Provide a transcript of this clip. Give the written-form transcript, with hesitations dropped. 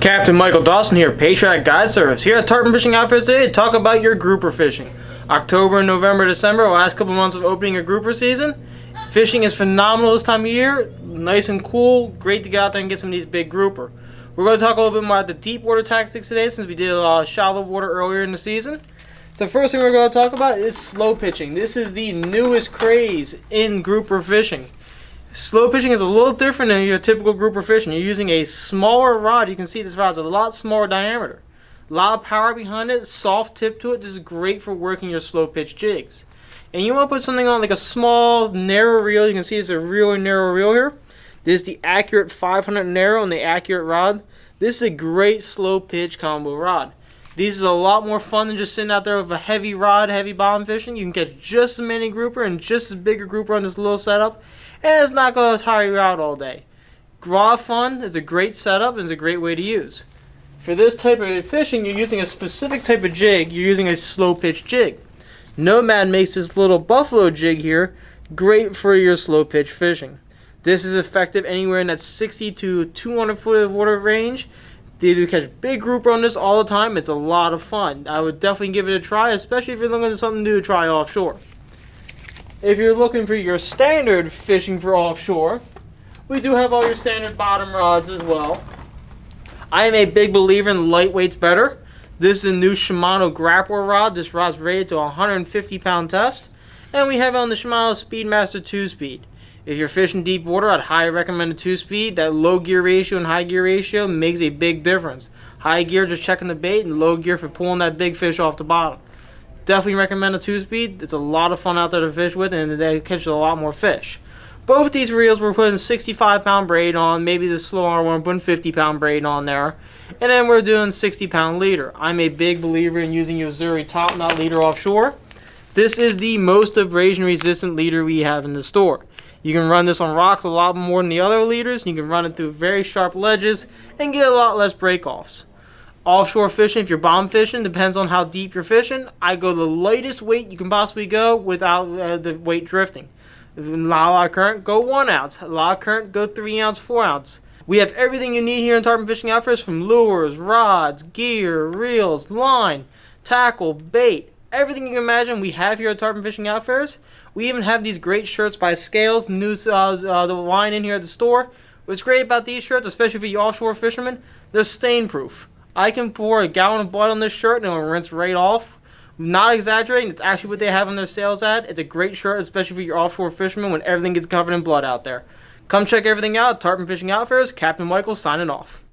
Captain Michael Dawson here, Patriotic Guide Service, here at Tarpon Fishing Outfitters today to talk about your grouper fishing. October, November, December, last couple months of opening your grouper season. Fishing is phenomenal this time of year, nice and cool, great to get out there and get some of these big grouper. We're going to talk a little bit more about the deep water tactics today since we did a lot of shallow water earlier in the season. So first thing we're going to talk about is slow pitching. This is the newest craze in grouper fishing. Slow pitching is a little different than your typical grouper fishing. You're using a smaller rod. You can see this rod's a lot smaller diameter. A lot of power behind it, soft tip to it. This is great for working your slow pitch jigs. And you want to put something on like a small, narrow reel. You can see it's a really narrow reel here. This is the Accurate 500 narrow and the Accurate rod. This is a great slow pitch combo rod. These is a lot more fun than just sitting out there with a heavy rod, heavy bottom fishing. You can catch just as many grouper and just as big a grouper on this little setup. And it's not going to tire you out all day. Raw fun is a great setup and is a great way to use. For this type of fishing, you're using a specific type of jig. You're using a slow pitch jig. Nomad makes this little buffalo jig here great for your slow pitch fishing. This is effective anywhere in that 60 to 200 foot of water range. They do catch big grouper on this all the time. It's a lot of fun. I would definitely give it a try, especially if you're looking for something new to try offshore. If you're looking for your standard fishing for offshore, we do have all your standard bottom rods as well. I am a big believer in lightweight's better. This is a new Shimano grappler rod. This rod's rated to a 150 pound test. And we have it on the Shimano Speedmaster 2-speed. If you're fishing deep water, I'd highly recommend a 2-speed. That low gear ratio and high gear ratio makes a big difference. High gear just checking the bait and low gear for pulling that big fish off the bottom. Definitely recommend a 2-speed. It's a lot of fun out there to fish with and they catch a lot more fish. Both these reels we're putting 65 pound braid on, maybe the slower one we're putting 50 pound braid on there. And then we're doing 60 pound leader. I'm a big believer in using your Zuri top knot leader offshore. This is the most abrasion resistant leader we have in the store. You can run this on rocks a lot more than the other leaders. You can run it through very sharp ledges and get a lot less break-offs. Offshore fishing, if you're bottom fishing, depends on how deep you're fishing. I go the lightest weight you can possibly go without the weight drifting. If not a lot of current, go 1 ounce. A lot of current, go 3 ounce, 4 ounce. We have everything you need here in Tarpon Fishing Outfitters, from lures, rods, gear, reels, line, tackle, bait. Everything you can imagine we have here at Tarpon Fishing Outfitters. We even have these great shirts by Scales, new the line in here at the store. What's great about these shirts, especially for you offshore fishermen, they're stain proof. I can pour a gallon of blood on this shirt and it'll rinse right off. Not exaggerating, it's actually what they have on their sales ad. It's a great shirt, especially for your offshore fishermen when everything gets covered in blood out there. Come check everything out at Tarpon Fishing Outfitters. Captain Michael signing off.